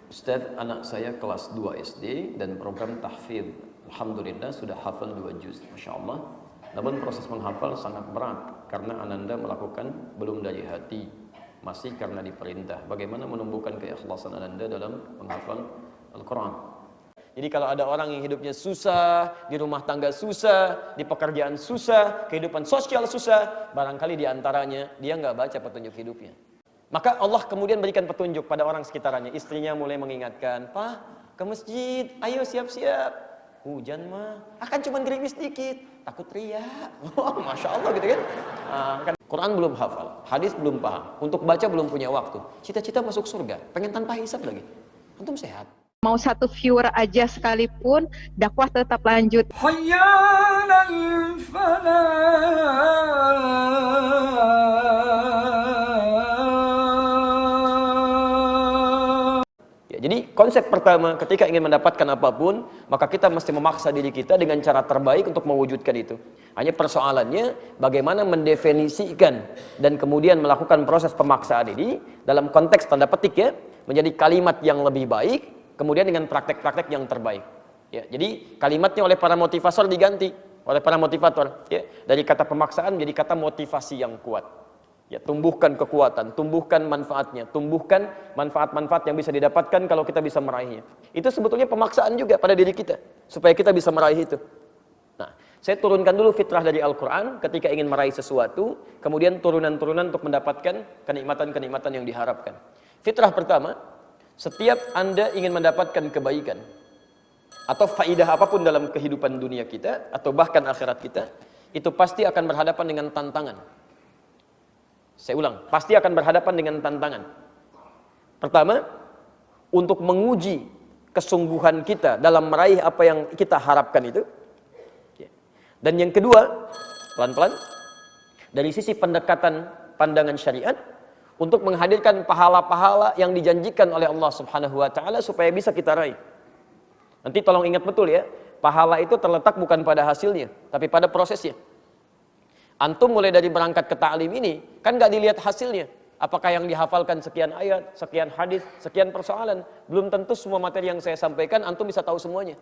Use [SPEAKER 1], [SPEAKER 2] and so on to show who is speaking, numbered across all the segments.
[SPEAKER 1] Ustaz, anak saya kelas 2 SD dan program tahfidz. Alhamdulillah sudah hafal 2 juz, Masya Allah. Namun proses menghafal sangat berat karena ananda melakukan belum dari hati, masih karena diperintah. Bagaimana menumbuhkan keikhlasan ananda dalam menghafal Al-Quran? Jadi kalau ada orang yang hidupnya susah, di rumah tangga susah, di pekerjaan susah, kehidupan sosial susah, barangkali diantaranya dia nggak baca petunjuk hidupnya. Maka Allah kemudian berikan petunjuk pada orang sekitarnya. Istrinya mulai mengingatkan, "Pak, ke masjid, ayo siap-siap. Hujan mah, akan cuma gerimis dikit, takut riak." Oh, Masya Allah gitu kan. Kan Quran belum hafal, hadis belum paham, untuk baca belum punya waktu. Cita-cita masuk surga, pengen tanpa hisab lagi. Antum sehat.
[SPEAKER 2] Mau 1 viewer aja sekalipun, dakwah tetap lanjut.
[SPEAKER 1] Ya, jadi konsep pertama ketika ingin mendapatkan apapun, maka kita mesti memaksa diri kita dengan cara terbaik untuk mewujudkan itu. Hanya persoalannya bagaimana mendefinisikan dan kemudian melakukan proses pemaksaan ini dalam konteks tanda petik ya, menjadi kalimat yang lebih baik. Kemudian dengan praktek-praktek yang terbaik. Ya, jadi kalimatnya oleh para motivator diganti oleh para motivator. Ya, dari kata pemaksaan menjadi kata motivasi yang kuat. Ya, tumbuhkan kekuatan, tumbuhkan manfaatnya, tumbuhkan manfaat-manfaat yang bisa didapatkan kalau kita bisa meraihnya. Itu sebetulnya pemaksaan juga pada diri kita supaya kita bisa meraih itu. Nah, saya turunkan dulu fitrah dari Al-Quran ketika ingin meraih sesuatu, kemudian turunan-turunan untuk mendapatkan kenikmatan-kenikmatan yang diharapkan. Fitrah pertama, setiap Anda ingin mendapatkan kebaikan atau faidah apapun dalam kehidupan dunia kita atau bahkan akhirat kita, itu pasti akan berhadapan dengan tantangan. Saya ulang, pasti akan berhadapan dengan tantangan. Pertama, untuk menguji kesungguhan kita dalam meraih apa yang kita harapkan itu. Dan yang kedua, pelan-pelan, dari sisi pendekatan pandangan syariat, untuk menghadirkan pahala-pahala yang dijanjikan oleh Allah Subhanahu wa taala supaya bisa kita raih. Nanti tolong ingat betul ya, pahala itu terletak bukan pada hasilnya, tapi pada prosesnya. Antum mulai dari berangkat ke ta'lim ini, kan nggak dilihat hasilnya. Apakah yang dihafalkan sekian ayat, sekian hadis, sekian persoalan. Belum tentu semua materi yang saya sampaikan antum bisa tahu semuanya.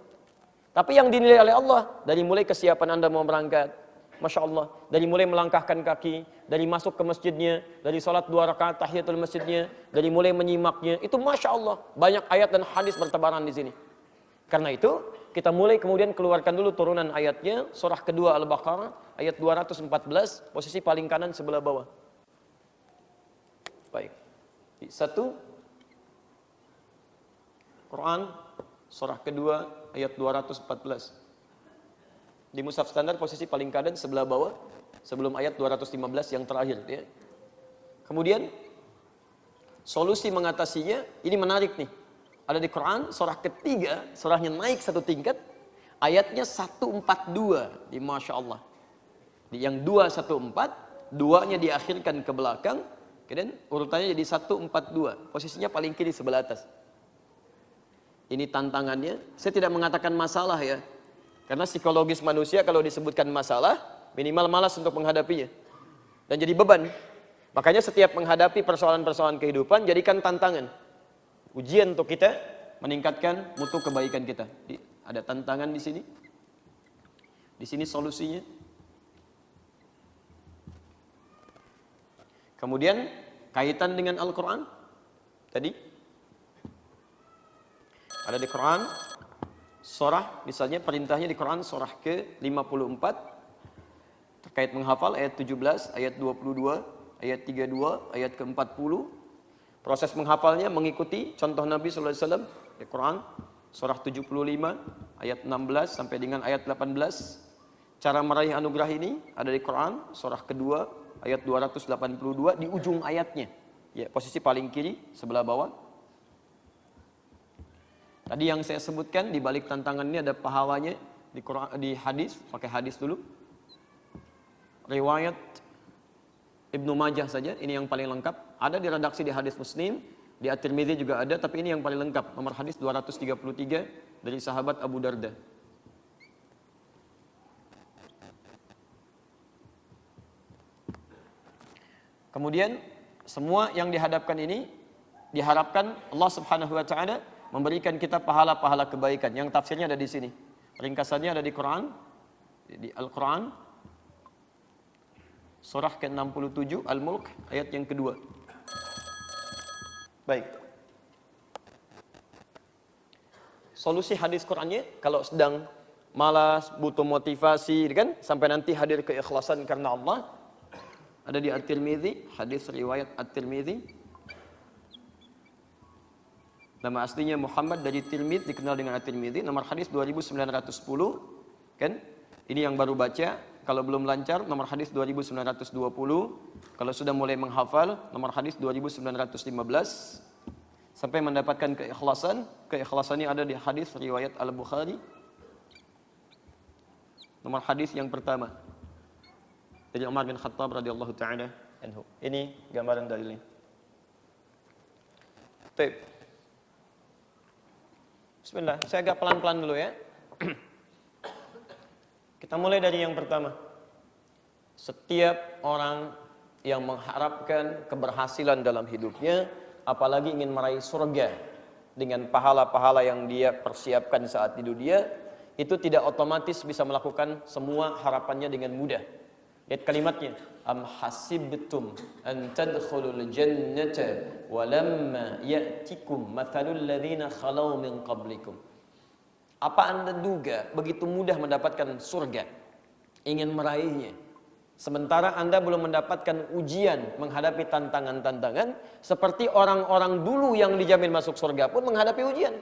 [SPEAKER 1] Tapi yang dinilai oleh Allah, dari mulai kesiapan Anda mau berangkat, Masya Allah, dari mulai melangkahkan kaki, dari masuk ke masjidnya, dari sholat 2 rakaat tahiyatul masjidnya, dari mulai menyimaknya, itu Masya Allah, banyak ayat dan hadis bertebaran di sini. Karena itu, kita mulai kemudian keluarkan dulu turunan ayatnya, surah kedua Al-Baqarah, ayat 214, posisi paling kanan sebelah bawah. Baik. 1, Quran, surah kedua, ayat 214. Di mushaf standar posisi paling kanan sebelah bawah sebelum ayat 215 yang terakhir ya. Kemudian solusi mengatasinya ini menarik nih. Ada di Quran surah ketiga, surahnya naik 1 tingkat, ayatnya 142 di Masya Allah. Di yang 214, duanya diakhirkan ke belakang, kemudian urutannya jadi 142, posisinya paling kiri sebelah atas. Ini tantangannya, saya tidak mengatakan masalah ya. Karena psikologis manusia kalau disebutkan masalah, minimal malas untuk menghadapinya. Dan jadi beban. Makanya setiap menghadapi persoalan-persoalan kehidupan, jadikan tantangan. Ujian untuk kita meningkatkan mutu kebaikan kita. Ada tantangan di sini. Di sini solusinya. Kemudian, kaitan dengan Al-Quran. Tadi. Ada di Quran. Surah, misalnya perintahnya di Quran surah ke-54 terkait menghafal ayat 17, ayat 22, ayat 32, ayat ke-40. Proses menghafalnya mengikuti contoh Nabi sallallahu alaihi wasallam di Quran surah 75 ayat 16 sampai dengan ayat 18. Cara meraih anugerah ini ada di Quran surah kedua ayat 282 di ujung ayatnya. Ya, posisi paling kiri sebelah bawah. Tadi yang saya sebutkan di balik tantangan ini ada pahalanya di Quran, di hadis, pakai hadis dulu. Riwayat Ibnu Majah saja, ini yang paling lengkap. Ada di redaksi di hadis Muslim, di At-Tirmidzi juga ada, tapi ini yang paling lengkap. Nomor hadis 233 dari sahabat Abu Darda. Kemudian semua yang dihadapkan ini diharapkan Allah Subhanahu wa taala memberikan kita pahala-pahala kebaikan. Yang tafsirnya ada di sini. Ringkasannya ada di Quran, di Al-Quran, surah ke-67, Al-Mulk, ayat yang kedua. Baik. Solusi hadis Qurannya, kalau sedang malas, butuh motivasi, kan? Sampai nanti hadir keikhlasan karena Allah. Ada di At-Tirmidzi, hadis riwayat At-Tirmidzi. Nama aslinya Muhammad dari Tirmidzi, dikenal dengan At-Tirmidzi. Nomor hadis 2910, kan? Ini yang baru baca. Kalau belum lancar, nomor hadis 2920. Kalau sudah mulai menghafal, nomor hadis 2915. Sampai mendapatkan keikhlasan. Keikhlasannya ada di hadis riwayat Al-Bukhari. Nomor hadis yang pertama dari Umar bin Khattab radhiyallahu taala anhu. Ini gambaran dalilnya. Baik. Bismillah, saya agak pelan-pelan dulu ya. Kita mulai dari yang pertama. Setiap orang yang mengharapkan keberhasilan dalam hidupnya, apalagi ingin meraih surga dengan pahala-pahala yang dia persiapkan saat hidup dia, itu tidak otomatis bisa melakukan semua harapannya dengan mudah. Lihat kalimatnya, am hasibtum an tadkhulul jannata wa lamma ya'tikum mathalul ladzina khalau min qablikum. Apa Anda duga begitu mudah mendapatkan surga, ingin meraihnya, sementara Anda belum mendapatkan ujian menghadapi tantangan-tantangan seperti orang-orang dulu yang dijamin masuk surga pun menghadapi ujian.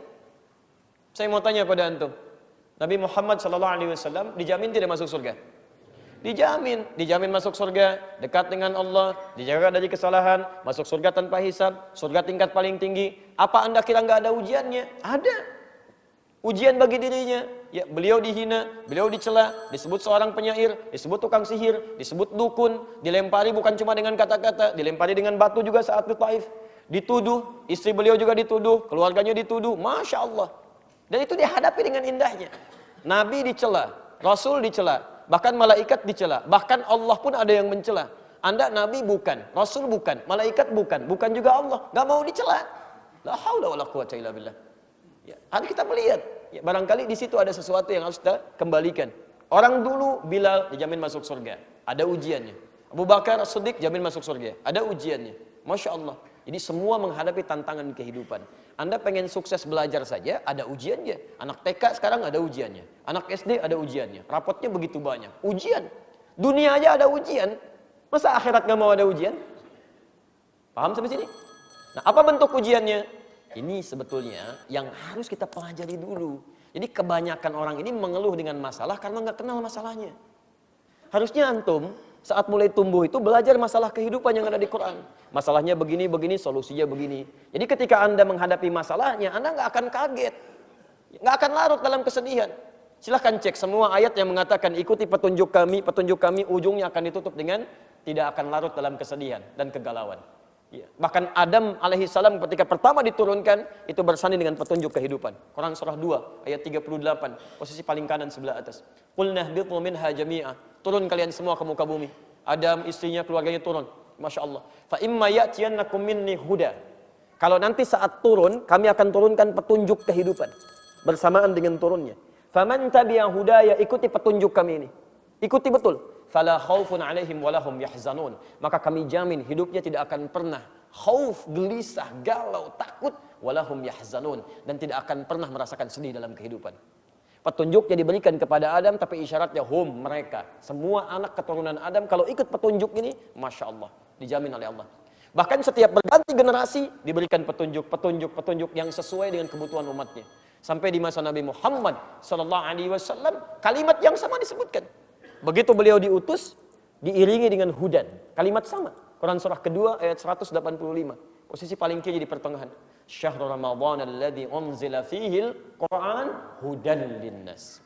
[SPEAKER 1] Saya mau tanya pada antum, Nabi Muhammad SAW dijamin tidak masuk surga? Dijamin masuk surga, dekat dengan Allah, dijaga dari kesalahan, masuk surga tanpa hisab, surga tingkat paling tinggi. Apa Anda kira nggak ada ujiannya? Ada. Ujian bagi dirinya. Ya, beliau dihina, beliau dicela, disebut seorang penyair, disebut tukang sihir, disebut dukun, dilempari bukan cuma dengan kata-kata, dilempari dengan batu juga saat di Taif. Dituduh, istri beliau juga dituduh, keluarganya dituduh, Masya Allah. Dan itu dihadapi dengan indahnya. Nabi dicela, Rasul dicela, bahkan malaikat dicela, bahkan Allah pun ada yang mencela. Anda Nabi bukan, Rasul bukan, malaikat bukan, bukan juga Allah, gak mau dicela. La haula wala quwwata illa billah. Ya, harus kita melihat. Ya, barangkali di situ ada sesuatu yang harus kita kembalikan. Orang dulu Bilal dijamin masuk surga, ada ujiannya. Abu Bakar As-Siddiq jamin masuk surga, ada ujiannya. Masya Allah. Jadi semua menghadapi tantangan kehidupan. Anda pengen sukses belajar saja, ada ujiannya. Anak TK sekarang ada ujiannya. Anak SD ada ujiannya. Rapotnya begitu banyak. Ujian. Dunia aja ada ujian. Masa akhirat gak mau ada ujian? Paham sampai sini? Nah, apa bentuk ujiannya? Ini sebetulnya yang harus kita pelajari dulu. Jadi kebanyakan orang ini mengeluh dengan masalah karena gak kenal masalahnya. Harusnya antum saat mulai tumbuh itu belajar masalah kehidupan yang ada di Quran. Masalahnya begini, begini, solusinya begini. Jadi ketika Anda menghadapi masalahnya, Anda nggak akan kaget. Nggak akan larut dalam kesedihan. Silahkan cek semua ayat yang mengatakan ikuti petunjuk kami, ujungnya akan ditutup dengan tidak akan larut dalam kesedihan dan kegalauan. Ya. Bahkan Adam alaihissalam ketika pertama diturunkan, itu bersanding dengan petunjuk kehidupan. Quran surah 2, ayat 38, posisi paling kanan sebelah atas. Qulna ihbitu minha jami'a. Turun kalian semua ke muka bumi. Adam, istrinya, keluarganya turun. Masya Allah. Fa imma ya'tiyannakum minni huda. Kalau nanti saat turun, kami akan turunkan petunjuk kehidupan bersamaan dengan turunnya. Faman tabi'a hudaya, ikuti petunjuk kami ini. Ikuti betul. Fala khaufun 'alaihim wa lahum yahzanun. Maka kami jamin hidupnya tidak akan pernah khauf, gelisah, galau, takut, wa lahum yahzanun, dan tidak akan pernah merasakan sedih dalam kehidupan. Petunjuknya diberikan kepada Adam, tapi isyaratnya mereka. Semua anak keturunan Adam kalau ikut petunjuk ini, Masya Allah, dijamin oleh Allah. Bahkan setiap berganti generasi diberikan petunjuk yang sesuai dengan kebutuhan umatnya. Sampai di masa Nabi Muhammad SAW, kalimat yang sama disebutkan. Begitu beliau diutus, diiringi dengan hudan. Kalimat sama. Quran surah kedua ayat 185. Posisi paling kiri di pertengahan. Syahrul Ramadan alladzi unzila fihil Quran hudan linnas.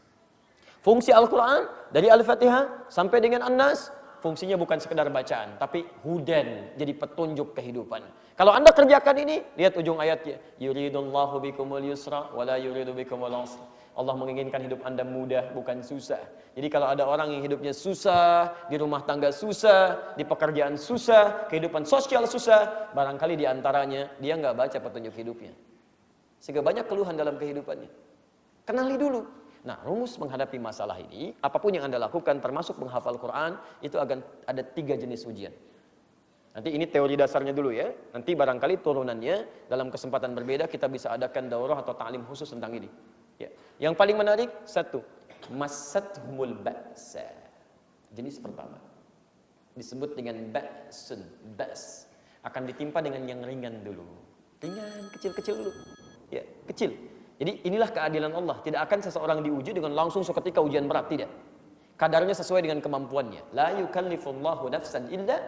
[SPEAKER 1] Fungsi Al-Quran dari Al-Fatihah sampai dengan An-Nas, fungsinya bukan sekedar bacaan, tapi hudan, jadi petunjuk kehidupan. Kalau Anda kerjakan ini, lihat ujung ayatnya. Yuridullahu bikumul yusra wa la yuridu bikumul usra. Allah menginginkan hidup Anda mudah, bukan susah. Jadi kalau ada orang yang hidupnya susah, di rumah tangga susah, di pekerjaan susah, kehidupan sosial susah, barangkali di antaranya dia nggak baca petunjuk hidupnya. Sehingga banyak keluhan dalam kehidupannya. Kenali dulu. Nah, rumus menghadapi masalah ini, apapun yang Anda lakukan, termasuk menghafal Quran, itu akan ada 3 jenis ujian. Nanti ini teori dasarnya dulu ya. Nanti barangkali turunannya dalam kesempatan berbeda kita bisa adakan daurah atau ta'lim khusus tentang ini. Ya. Yang paling menarik, 1. Masathumul ba'sa. Jenis pertama. Disebut dengan ba'sun, ba's. Akan ditimpa dengan yang ringan dulu. Ringan, kecil-kecil dulu. Ya, kecil. Jadi inilah keadilan Allah. Tidak akan seseorang diuji dengan langsung seketika ujian berat, tidak. Kadarnya sesuai dengan kemampuannya. La yukallifullahu nafsan illa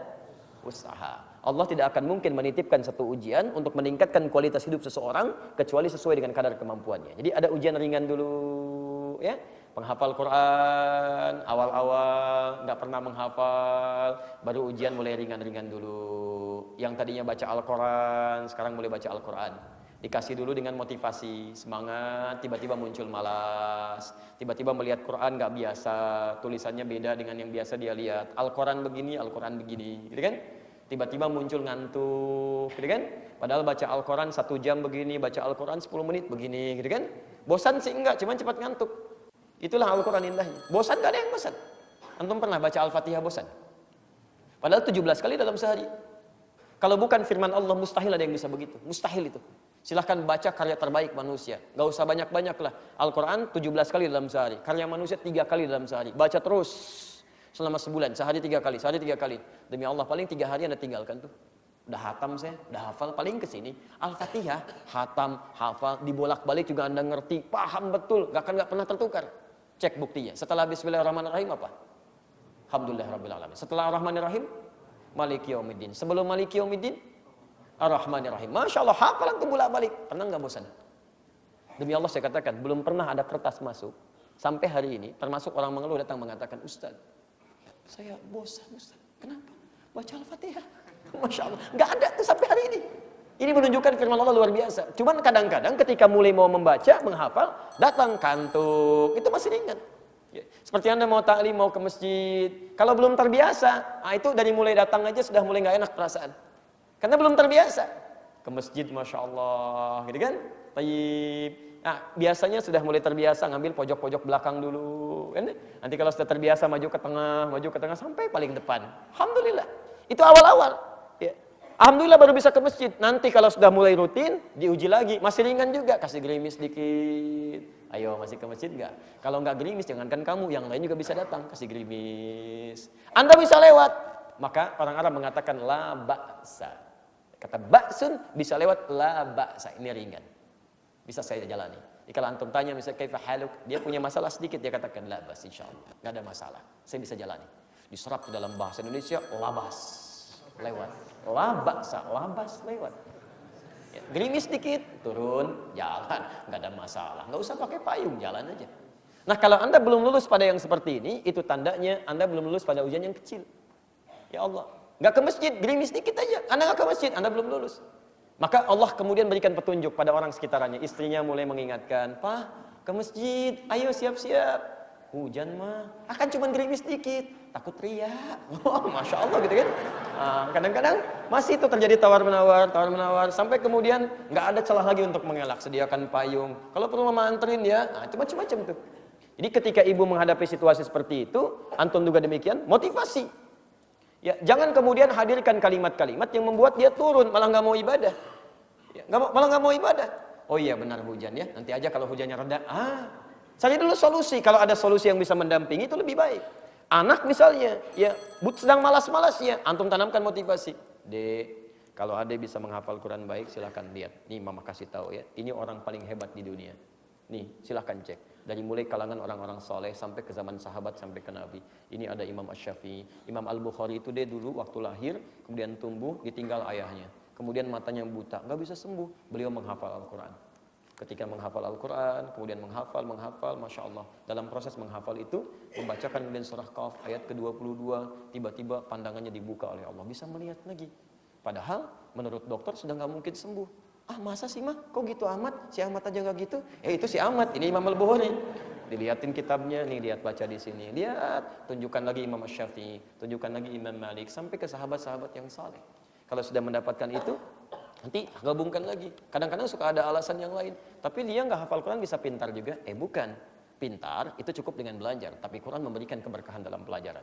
[SPEAKER 1] wus'aha. Allah tidak akan mungkin menitipkan satu ujian untuk meningkatkan kualitas hidup seseorang kecuali sesuai dengan kadar kemampuannya. Jadi ada ujian ringan dulu, ya. Penghafal Quran, awal-awal nggak pernah menghafal, baru ujian mulai ringan-ringan dulu. Yang tadinya baca Al-Quran, sekarang mulai baca Al-Quran. Dikasih dulu dengan motivasi, semangat, tiba-tiba muncul malas, tiba-tiba melihat Quran nggak biasa, tulisannya beda dengan yang biasa dia lihat. Al-Quran begini, Al-Quran begini, gitu kan? Tiba-tiba muncul ngantuk, gitu kan? Padahal baca Al-Quran 1 jam begini, baca Al-Quran 10 menit begini, gitu kan? Bosan sih enggak, cuman cepat ngantuk. Itulah Al-Quran indahnya. Bosan gak ada yang bosan. Antum pernah baca Al-Fatihah bosan? Padahal 17 kali dalam sehari. Kalau bukan firman Allah, mustahil ada yang bisa begitu. Mustahil itu. Silahkan baca karya terbaik manusia. Gak usah banyak-banyak lah. Al-Quran 17 kali dalam sehari. Karya manusia 3 kali dalam sehari. Baca terus selama sebulan. Sehari 3 kali, sehari 3 kali. Demi Allah, paling 3 hari Anda tinggalkan tuh. Udah hatam saya, udah hafal, paling kesini. Al-Fatihah, hatam, hafal, dibolak-balik juga Anda ngerti. Paham betul, gak pernah tertukar. Cek buktinya. Setelah Bismillahirrahmanirrahim apa? Alhamdulillahirrahmanirrahim. Setelah Ar-Rahmanirrahim, Maliki Yaumiddin. Sebelum Maliki Yaumiddin, Ar-Rahmanirrahim. Masya Allah, hafalan tuh bolak-balik. Pernah nggak bosan? Demi Allah saya katakan, belum pernah ada kertas masuk. Sampai hari ini, termasuk orang mengeluh datang mengatakan, Ustaz, saya bosan Ustaz. Kenapa? Baca Al-Fatihah. Masya Allah. Nggak ada tuh sampai hari ini. Ini menunjukkan firman Allah luar biasa. Cuman kadang-kadang ketika mulai mau membaca, menghafal, datang kantuk. Itu masih ringan. Ya. Seperti Anda mau ta'lim, mau ke masjid. Kalau belum terbiasa, itu dari mulai datang aja sudah mulai nggak enak perasaan. Karena belum terbiasa. Ke masjid, Masya Allah. Gitu kan? Tayyib. Nah, biasanya sudah mulai terbiasa ngambil pojok-pojok belakang dulu. Kan? Nanti kalau sudah terbiasa maju ke tengah, sampai paling depan. Alhamdulillah. Itu awal-awal. Ya. Alhamdulillah baru bisa ke masjid. Nanti kalau sudah mulai rutin, diuji lagi. Masih ringan juga, kasih gerimis dikit. Ayo, masih ke masjid enggak? Kalau enggak gerimis, jangankan kamu, yang lain juga bisa datang, kasih gerimis. Anda bisa lewat. Maka orang Arab mengatakan la ba'sa. Kata ba'sun bisa lewat la ba'sa. Ini ringan. Bisa saya jalani. Jadi kalau antum tanya misalnya kaifa haluk, dia punya masalah sedikit, dia katakan la ba'as insyaallah. Enggak ada masalah. Saya bisa jalani. Diserap ke dalam bahasa Indonesia, labas. Lewat. Labasa, labas lewat. Ya, gerimis dikit, turun, jalan, nggak ada masalah. Nggak usah pakai payung, jalan aja. Nah, kalau Anda belum lulus pada yang seperti ini, itu tandanya Anda belum lulus pada ujian yang kecil. Ya Allah, nggak ke masjid, gerimis dikit aja. Anda nggak ke masjid, Anda belum lulus. Maka Allah kemudian berikan petunjuk pada orang sekitarnya. Istrinya mulai mengingatkan, Pak, ke masjid, ayo siap-siap. Hujan mah, akan cuma gerimis dikit. Takut riak. Oh, Masya Allah gitu kan. Kadang-kadang masih itu terjadi tawar-menawar, sampai kemudian nggak ada celah lagi untuk mengelak. Sediakan payung. Kalau perlu mama anterin ya, macam-macam tuh. Jadi ketika ibu menghadapi situasi seperti itu, antum juga demikian, motivasi. Ya, jangan kemudian hadirkan kalimat-kalimat yang membuat dia turun, malah nggak mau ibadah. Ya, malah nggak mau ibadah. Oh iya benar hujan ya, nanti aja kalau hujannya reda. Cari dulu solusi. Kalau ada solusi yang bisa mendampingi itu lebih baik. Anak misalnya, ya sedang malas-malasnya, antum tanamkan motivasi. Dek, kalau adek bisa menghafal Quran baik, silakan lihat. Nih mama kasih tahu ya, ini orang paling hebat di dunia. Nih, silakan cek. Dari mulai kalangan orang-orang soleh sampai ke zaman sahabat sampai ke Nabi. Ini ada Imam Asy-Syafi'i, Imam Al-Bukhari itu dia dulu waktu lahir, kemudian tumbuh, ditinggal ayahnya. Kemudian matanya buta, nggak bisa sembuh. Beliau menghafal Al-Quran. Ketika menghafal Al-Quran, kemudian menghafal, Masya Allah. Dalam proses menghafal itu, membacakan kemudian surah Qaf ayat ke-22, tiba-tiba pandangannya dibuka oleh Allah. Bisa melihat lagi. Padahal, menurut dokter sudah nggak mungkin sembuh. Masa sih mah? Kok gitu amat? Si Ahmad aja nggak gitu? Itu si Ahmad, ini Imam Al-Bukhari. Dilihatin kitabnya, nih lihat baca di sini. Lihat, tunjukkan lagi Imam Asy-Syafi'i, tunjukkan lagi Imam Malik, sampai ke sahabat-sahabat yang saleh. Kalau sudah mendapatkan itu, Nanti gabungkan lagi. Kadang-kadang suka ada alasan yang lain. Tapi dia nggak hafal Quran bisa pintar juga. Bukan. Pintar itu cukup dengan belajar. Tapi Quran memberikan keberkahan dalam pelajaran.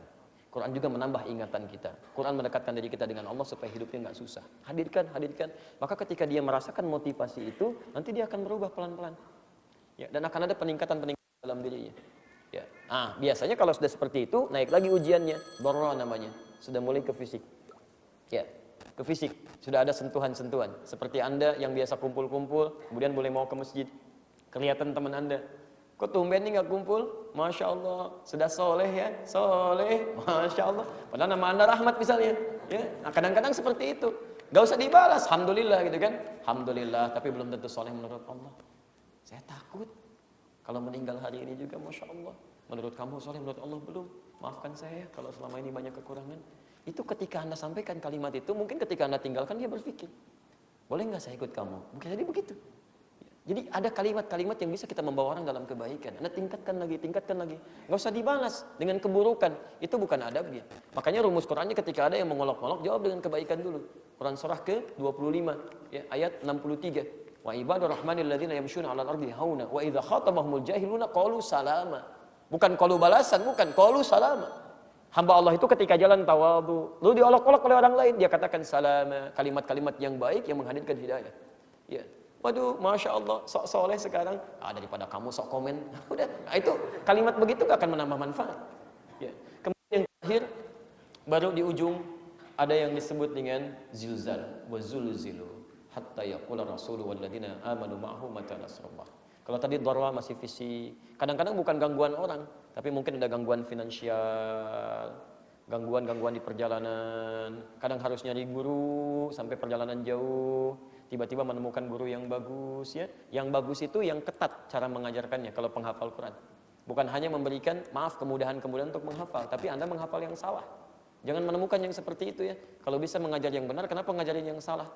[SPEAKER 1] Quran juga menambah ingatan kita. Quran mendekatkan diri kita dengan Allah supaya hidupnya nggak susah. Hadirkan, hadirkan. Maka ketika dia merasakan motivasi itu, nanti dia akan berubah pelan-pelan. Ya, dan akan ada peningkatan-peningkatan dalam dirinya. Ya. Biasanya kalau sudah seperti itu, naik lagi ujiannya. Dharra namanya. Sudah mulai ke fisik. Ya. Ke fisik, sudah ada sentuhan-sentuhan. Seperti Anda yang biasa kumpul-kumpul, kemudian boleh mau ke masjid. Kelihatan teman Anda, kok tumben nih nggak kumpul? Masya Allah, sudah soleh ya, soleh, Masya Allah. Padahal nama Anda Rahmat misalnya. Ya, kadang-kadang seperti itu. Gak usah dibalas, Alhamdulillah gitu kan. Alhamdulillah, tapi belum tentu soleh menurut Allah. Saya takut, kalau meninggal hari ini juga Masya Allah. Menurut kamu soleh, menurut Allah belum. Maafkan saya kalau selama ini banyak kekurangan. Itu ketika Anda sampaikan kalimat itu, mungkin ketika Anda tinggalkan dia berpikir, boleh nggak saya ikut kamu? Mungkin jadi begitu. Jadi ada kalimat-kalimat yang bisa kita membawa orang dalam kebaikan. Anda tingkatkan lagi, tingkatkan lagi. Nggak usah dibalas dengan keburukan. Itu bukan adabnya. Makanya rumus Qurannya ketika ada yang mengolok-olok, jawab dengan kebaikan dulu. Quran surah ke-25, ya, ayat 63. Wa ibadur rahmanil ladzina yamshuna 'alal ardi hauna wa idza khatabahumul jahiluna qalu salama. Bukan qalu balasan, bukan qalu salama. Hamba Allah itu ketika jalan tawadhu, lalu diolok-olok oleh orang lain, dia katakan salama, kalimat-kalimat yang baik yang menghadirkan hidayah. Ya. Waduh, Masya Allah, sok soleh sekarang, daripada kamu sok komen. Udah, itu kalimat begitu gak akan menambah manfaat. Ya. Kemudian yang terakhir, baru di ujung ada yang disebut dengan zilzal, wa zulzilu, hatta yaqula rasulu walladzina amanu ma'ahu mata nasrullah. Kalau tadi dharra masih fisik, kadang-kadang bukan gangguan orang, tapi mungkin ada gangguan finansial, gangguan-gangguan di perjalanan. Kadang harus nyari guru sampai perjalanan jauh, tiba-tiba menemukan guru yang bagus ya. Yang bagus itu yang ketat cara mengajarkannya kalau penghafal Quran. Bukan hanya memberikan kemudahan-kemudahan untuk menghafal, tapi Anda menghafal yang salah. Jangan menemukan yang seperti itu ya. Kalau bisa mengajar yang benar, kenapa ngajarin yang salah?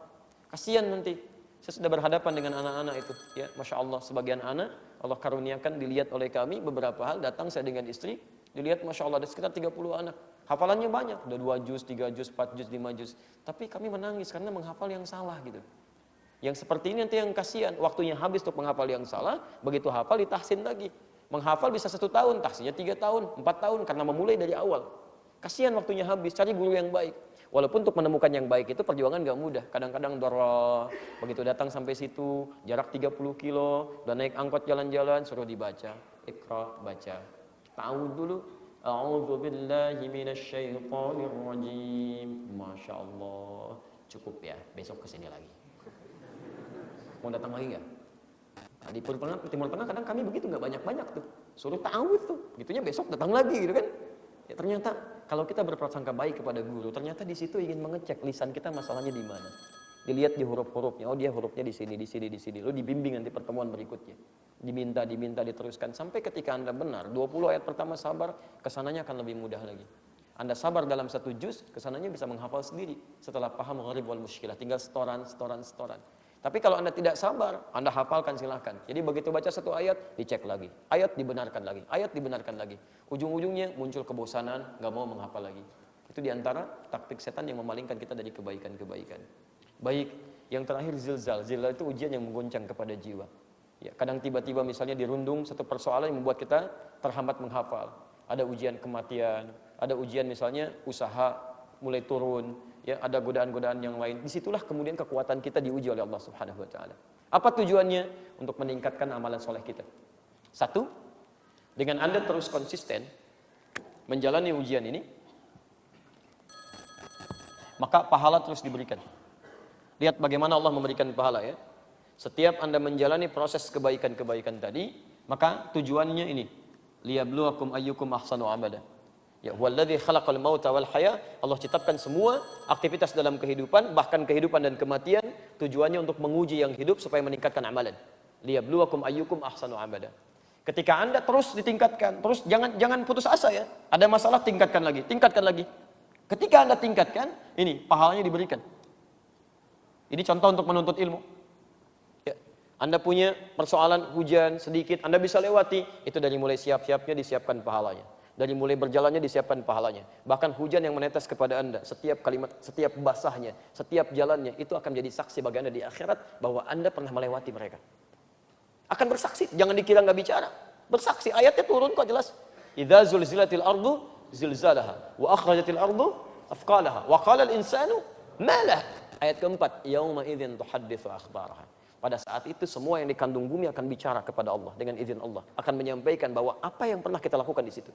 [SPEAKER 1] Kasihan nanti. Saya sudah berhadapan dengan anak-anak itu, ya, Masya Allah, sebagian anak Allah karuniakan dilihat oleh kami beberapa hal, datang saya dengan istri, dilihat Masya Allah ada sekitar 30 anak, hafalannya banyak, udah 2 juz, 3 juz, 4 juz, 5 juz, tapi kami menangis karena menghafal yang salah gitu. Yang seperti ini nanti yang kasihan, waktunya habis untuk menghafal yang salah, begitu hafal ditahsin lagi, menghafal bisa 1 tahun, tahsinnya 3 tahun, 4 tahun, karena memulai dari awal. Kasihan waktunya habis, cari guru yang baik. Walaupun untuk menemukan yang baik itu perjuangan gak mudah. Kadang-kadang dharra, begitu datang sampai situ, jarak 30 kilo, udah naik angkot jalan-jalan, suruh dibaca. Iqra, baca. Ta'awud dulu. A'udzu billahi minasyaitonir rajim. Masya Allah. Cukup ya, besok kesini lagi. Mau datang lagi gak? Nah, di Timur Tengah kadang kami begitu, gak banyak-banyak tuh. Suruh ta'awud tuh, gitunya besok datang lagi gitu kan. Ya, ternyata kalau kita berprasangka baik kepada guru, ternyata di situ ingin mengecek lisan kita masalahnya di mana. Dilihat di huruf-hurufnya, oh dia hurufnya di sini, di sini, di sini. Lalu dibimbing nanti pertemuan berikutnya. Diminta, diteruskan sampai ketika Anda benar 20 ayat pertama sabar, kesananya akan lebih mudah lagi. Anda sabar dalam 1 juz, kesananya bisa menghafal sendiri setelah paham gharib wal mushkilah, tinggal setoran. Tapi kalau Anda tidak sabar, Anda hafalkan silahkan. Jadi begitu baca 1 ayat, dicek lagi. Ayat dibenarkan lagi. Ujung-ujungnya muncul kebosanan, nggak mau menghafal lagi. Itu diantara taktik setan yang memalingkan kita dari kebaikan-kebaikan. Baik, yang terakhir zilzal. Zilzal itu ujian yang menggoncang kepada jiwa. Ya, kadang tiba-tiba misalnya dirundung satu persoalan yang membuat kita terhambat menghafal. Ada ujian kematian, ada ujian misalnya usaha mulai turun, ya, ada godaan-godaan yang lain. Disitulah kemudian kekuatan kita diuji oleh Allah Subhanahu wa taala. Apa tujuannya? Untuk meningkatkan amalan soleh kita. 1, dengan Anda terus konsisten menjalani ujian ini, maka pahala terus diberikan. Lihat bagaimana Allah memberikan pahala ya. Setiap Anda menjalani proses kebaikan-kebaikan tadi, maka tujuannya ini, liyabluwakum ayyukum ahsanu amala. Ya, huwallazi khalaqal mauta wal haya. Allah ciptakan semua aktivitas dalam kehidupan, bahkan kehidupan dan kematian, tujuannya untuk menguji yang hidup supaya meningkatkan amalan. Liyabluwakum ayyukum ahsanu amala. Ketika Anda terus ditingkatkan, terus jangan putus asa ya. Ada masalah tingkatkan lagi. Ketika Anda tingkatkan, ini pahalanya diberikan. Ini contoh untuk menuntut ilmu. Ya, Anda punya persoalan hujan sedikit, Anda bisa lewati, itu dari mulai siap-siapnya disiapkan pahalanya. Dari mulai berjalannya disiapkan pahalanya. Bahkan hujan yang menetes kepada Anda, setiap kalimat, setiap basahnya, setiap jalannya, itu akan jadi saksi bagi Anda di akhirat bahwa Anda pernah melewati mereka. Akan bersaksi, jangan dikira nggak bicara. Bersaksi, ayatnya turun kok jelas. Idza zulzilatil ardu zilzalaha wa akhrajatil ardu afqalaha wa qala al-insanu ma lah. Ayat keempat, yauma idzin tuhadditsu akhbaraha. Pada saat itu semua yang dikandung bumi akan bicara kepada Allah dengan izin Allah, akan menyampaikan bahwa apa yang pernah kita lakukan di situ.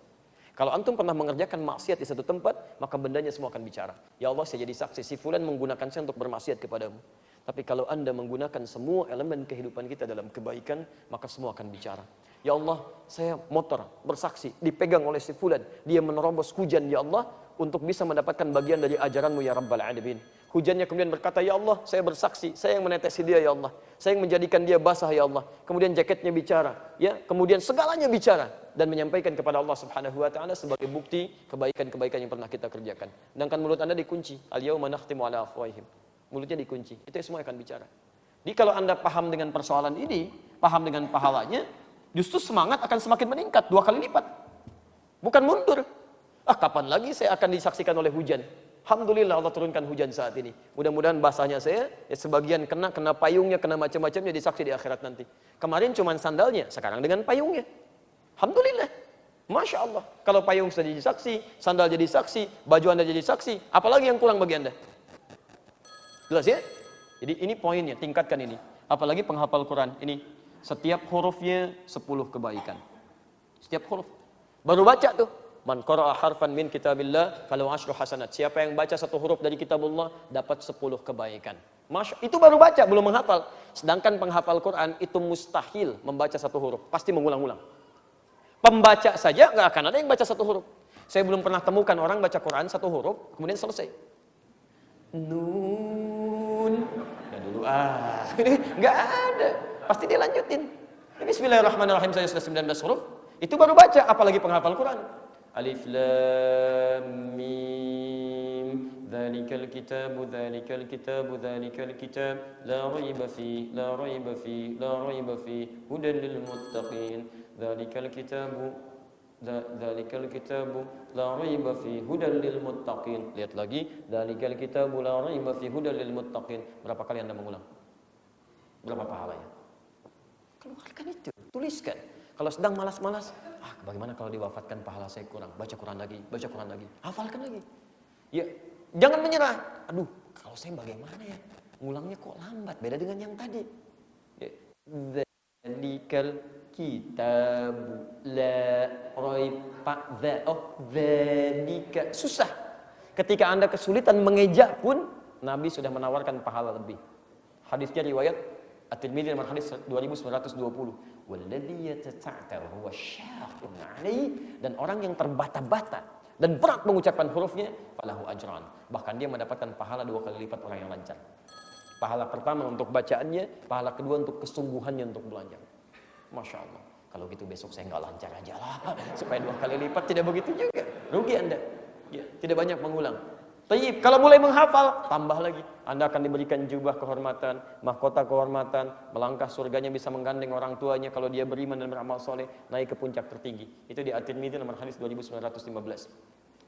[SPEAKER 1] Kalau antum pernah mengerjakan maksiat di satu tempat, maka bendanya semua akan bicara. Ya Allah, saya jadi saksi si fulan menggunakan saya untuk bermaksiat kepadamu. Tapi kalau Anda menggunakan semua elemen kehidupan kita dalam kebaikan, maka semua akan bicara. Ya Allah, saya motor bersaksi dipegang oleh si fulan, dia menerobos hujan ya Allah untuk bisa mendapatkan bagian dari ajaranmu ya Rabbal Alamin. Hujannya kemudian berkata, ya Allah, saya bersaksi, saya yang menetesi dia ya Allah, saya yang menjadikan dia basah ya Allah. Kemudian jaketnya bicara, ya, kemudian segalanya bicara dan menyampaikan kepada Allah Subhanahu wa taala sebagai bukti kebaikan-kebaikan yang pernah kita kerjakan. Sedangkan mulut Anda dikunci, al-yauma nakhtimu ala afwahihim. Mulutnya dikunci, itu semua akan bicara. Jadi kalau Anda paham dengan persoalan ini, paham dengan pahalanya, justru semangat akan semakin meningkat 2 kali lipat. Bukan mundur. Ah, kapan lagi saya akan disaksikan oleh hujan? Alhamdulillah Allah turunkan hujan saat ini. Mudah-mudahan basahnya saya, ya sebagian kena payungnya, kena macam-macamnya disaksi di akhirat nanti. Kemarin cuma sandalnya, sekarang dengan payungnya. Alhamdulillah. Masya Allah. Kalau payung sudah jadi saksi, sandal jadi saksi, baju Anda jadi saksi, apalagi yang kurang bagi Anda? Jelas ya? Jadi ini poinnya, tingkatkan ini. Apalagi penghafal Quran. Ini setiap hurufnya 10 kebaikan. Setiap huruf. Baru baca tuh. Man qara'a harfan min kitabillah falahu 10 hasanat. Siapa yang baca satu huruf dari kitabullah dapat 10 kebaikan. Itu baru baca, belum menghafal. Sedangkan penghafal Quran itu mustahil membaca satu huruf, pasti mengulang-ulang. Pembaca saja nggak akan ada yang baca satu huruf. Saya belum pernah temukan orang baca Quran satu huruf kemudian selesai. Nun. Ya dulu nggak ada. Pasti dia lanjutin. Bismillahirrahmanirrahim, saya sudah 19 huruf. Itu baru baca, apalagi penghafal Quran. Alif lam mim dzalikal kitabu dzalikal kitabu dzalikal kitab la raiba fi la raiba fi la raiba fi hudan lil muttaqin dzalikal kitabu dzalikal kitabu la raiba fi hudan lil muttaqin. Lihat lagi, dzalikal kitabu la raiba fi hudan lil muttaqin. Berapa kali Anda mengulang? Berapa pahalanya? Keluarkan itu, tuliskan. Kalau sedang malas-malas, bagaimana kalau diwafatkan pahala saya kurang? Baca Quran lagi, hafalkan lagi. Ya, jangan menyerah. Aduh, kalau saya bagaimana ya? Ngulangnya kok lambat, beda dengan yang tadi. Ya. Dzalikal kitabu la raiba dzalika. Susah. Ketika Anda kesulitan mengeja pun, Nabi sudah menawarkan pahala lebih. Hadisnya riwayat At-Tirmidzi nomor hadis 2920. Walladzi yatata'ta huwa syaqqun 'alaihi, dan orang yang terbata-bata dan berat mengucapkan hurufnya falahu ajran, bahkan dia mendapatkan pahala 2 kali lipat orang yang lancar. Pahala pertama untuk bacaannya, pahala kedua untuk kesungguhannya untuk belajar. Masya Allah. Kalau gitu besok saya nggak lancar aja lah, supaya 2 kali lipat. Tidak begitu juga, rugi Anda. Ya, tidak banyak mengulang. Tayyib, kalau mulai menghafal, tambah lagi. Anda akan diberikan jubah kehormatan, mahkota kehormatan, melangkah surganya bisa menggandeng orang tuanya kalau dia beriman dan beramal soleh, naik ke puncak tertinggi. Itu di At-Tirmidzi nomor hadis 2915.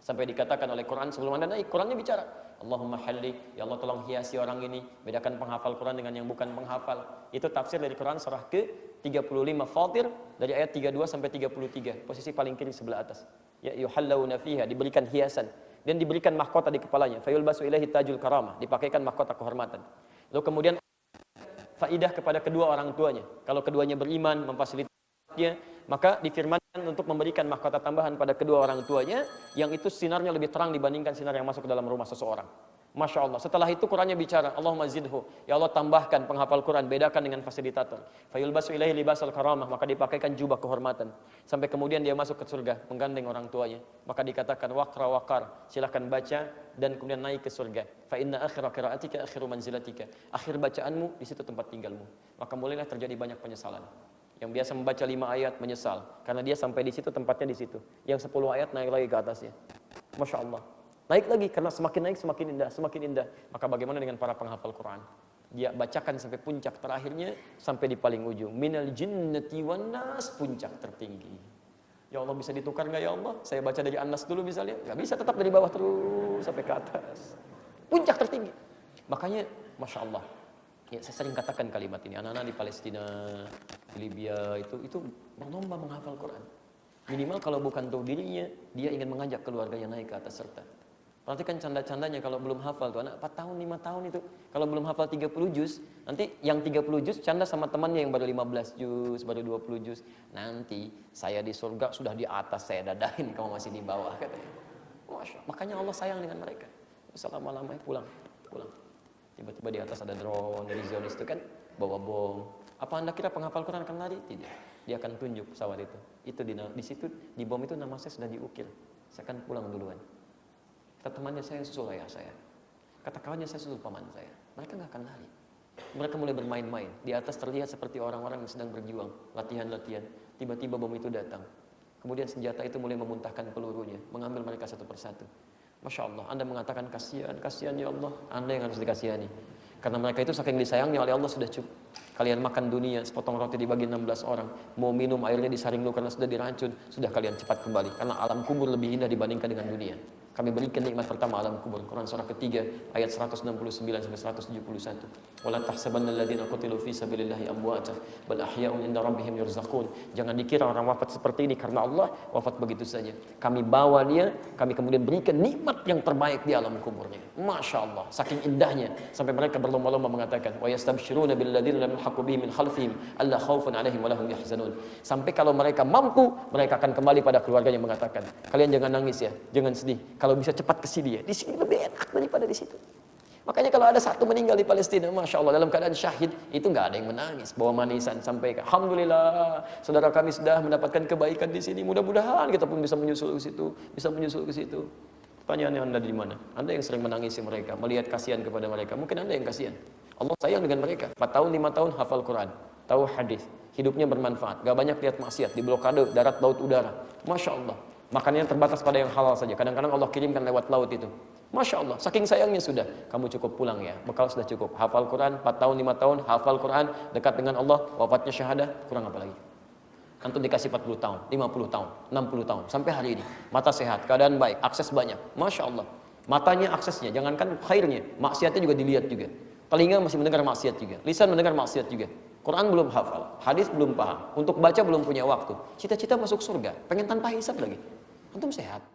[SPEAKER 1] Sampai dikatakan oleh Quran sebelum Anda naik, Qurannya bicara, Allahumma halli, ya Allah tolong hiasi orang ini, bedakan penghafal Quran dengan yang bukan penghafal. Itu tafsir dari Quran surah ke-35 Fatir dari ayat 32 sampai 33, posisi paling kiri sebelah atas. Ya yuhallawna fiha, diberikan hiasan dan diberikan mahkota di kepalanya. Fayulbasu ilaihi tajul karamah, dipakaikan mahkota kehormatan. Lalu kemudian faidah kepada kedua orang tuanya. Kalau keduanya beriman, memfasilitasinya, maka difirmankan untuk memberikan mahkota tambahan pada kedua orang tuanya, yang itu sinarnya lebih terang dibandingkan sinar yang masuk ke dalam rumah seseorang. Masya Allah. Setelah itu Qurannya bicara, Allahumma zidhu, ya Allah tambahkan penghafal Quran, bedakan dengan fasilitator. Fayulbasu ilaihi libasal karamah, maka dipakaikan jubah kehormatan. Sampai kemudian dia masuk ke surga, menggandeng orang tuanya. Maka dikatakan waqra waqar, silahkan baca dan kemudian naik ke surga. Fa inna akhira qiraatika akhiru manzilatika. Akhir bacaanmu di situ tempat tinggalmu. Maka mulailah terjadi banyak penyesalan. Yang biasa membaca 5 ayat menyesal karena dia sampai di situ tempatnya di situ. Yang 10 ayat naik lagi ke atasnya. Masya Allah. Naik lagi karena semakin naik semakin indah, semakin indah. Maka bagaimana dengan para penghafal Quran? Dia bacakan sampai puncak terakhirnya, sampai di paling ujung. Minal jinnati wan nas, puncak tertinggi. Ya Allah, bisa ditukar nggak ya Allah? Saya baca dari An-Nas dulu misalnya. Nggak bisa, tetap dari bawah terus sampai ke atas. Puncak tertinggi. Makanya, Masya Allah. Ya, saya sering katakan kalimat ini. Anak-anak di Palestina, di Libya, itu berlomba menghafal Quran. Minimal kalau bukan untuk dirinya, dia ingin mengajak keluarganya naik ke atas serta. Perhatikan canda-candanya kalau belum hafal tuh, anak 4 tahun, 5 tahun itu. Kalau belum hafal 30 juz, nanti yang 30 juz canda sama temannya yang baru 15 juz, baru 20 juz. Nanti saya di surga sudah di atas, saya dadahin, kamu masih di bawah, katanya. Masya Allah. Makanya Allah sayang dengan mereka. Selama-lamanya pulang. Tiba-tiba di atas ada drone dari Zionis itu kan, bawa bom. Apa Anda kira penghafal Quran akan lari? Tidak. Dia akan tunjuk pesawat itu. Itu di situ, di bom itu nama saya sudah diukir. Saya akan pulang duluan. Kata temannya, saya susul ayah saya. Kata kawannya, saya susul paman saya. Mereka nggak akan lari. Mereka mulai bermain-main. Di atas terlihat seperti orang-orang yang sedang berjuang, latihan-latihan. Tiba-tiba bom itu datang. Kemudian senjata itu mulai memuntahkan pelurunya, mengambil mereka satu persatu. Masya Allah, Anda mengatakan kasihan ya Allah. Anda yang harus dikasihani. Karena mereka itu saking disayangnya oleh Allah sudah cukup. Kalian makan dunia, sepotong roti dibagi 16 orang. Mau minum airnya disaring dulu karena sudah diracun. Sudah kalian cepat kembali. Karena alam kubur lebih indah dibandingkan dengan dunia. Kami berikan nikmat pertama alam kubur. Quran surah ketiga ayat 169 sampai 171. Wala tahsabanna alladziina qutilu fi sabilillahi amwata bal ahya'un 'inda rabbihim yurzaqun. Jangan dikira orang wafat seperti ini karena Allah wafat begitu saja. Kami bawa dia, kami kemudian berikan nikmat yang terbaik di alam kuburnya. Masya Allah, saking indahnya sampai mereka berlomba-lomba mengatakan wa yastabshiruna bil ladziina lam yalhaqu bihim min khalfihim alla khaufun 'alaihim wa lahum yahzanun. Sampai kalau mereka mampu, mereka akan kembali pada keluarganya mengatakan, kalian jangan nangis ya, jangan sedih. Kalau bisa cepat ke sini ya. Di sini lebih enak daripada di situ. Makanya kalau ada satu meninggal di Palestina, Masya Allah, dalam keadaan syahid, itu nggak ada yang menangis. Bawa manisan sampai ke, Alhamdulillah, saudara kami sudah mendapatkan kebaikan di sini. Mudah-mudahan kita pun bisa menyusul ke situ, Pertanyaannya, Anda di mana? Anda yang sering menangisi mereka, melihat kasihan kepada mereka. Mungkin Anda yang kasihan. Allah sayang dengan mereka. 4 tahun, 5 tahun hafal Quran, tahu hadis, hidupnya bermanfaat, gak banyak lihat maksiat, di blokade darat, laut, udara. Masya Allah. Makanannya terbatas pada yang halal saja. Kadang-kadang Allah kirimkan lewat laut itu. Masya Allah, saking sayangnya sudah. Kamu cukup pulang ya, bekal sudah cukup. Hafal Quran, 4 tahun, 5 tahun, hafal Quran, dekat dengan Allah, wafatnya syahadah, kurang apa lagi? Antum dikasih 40 tahun, 50 tahun, 60 tahun, sampai hari ini. Mata sehat, keadaan baik, akses banyak. Masya Allah. Matanya aksesnya, jangankan khairnya, maksiatnya juga dilihat juga. Telinga masih mendengar maksiat juga, lisan mendengar maksiat juga. Quran belum hafal, hadis belum paham, untuk baca belum punya waktu. Cita-cita masuk surga, pengen tanpa hisab lagi. Antum sehat.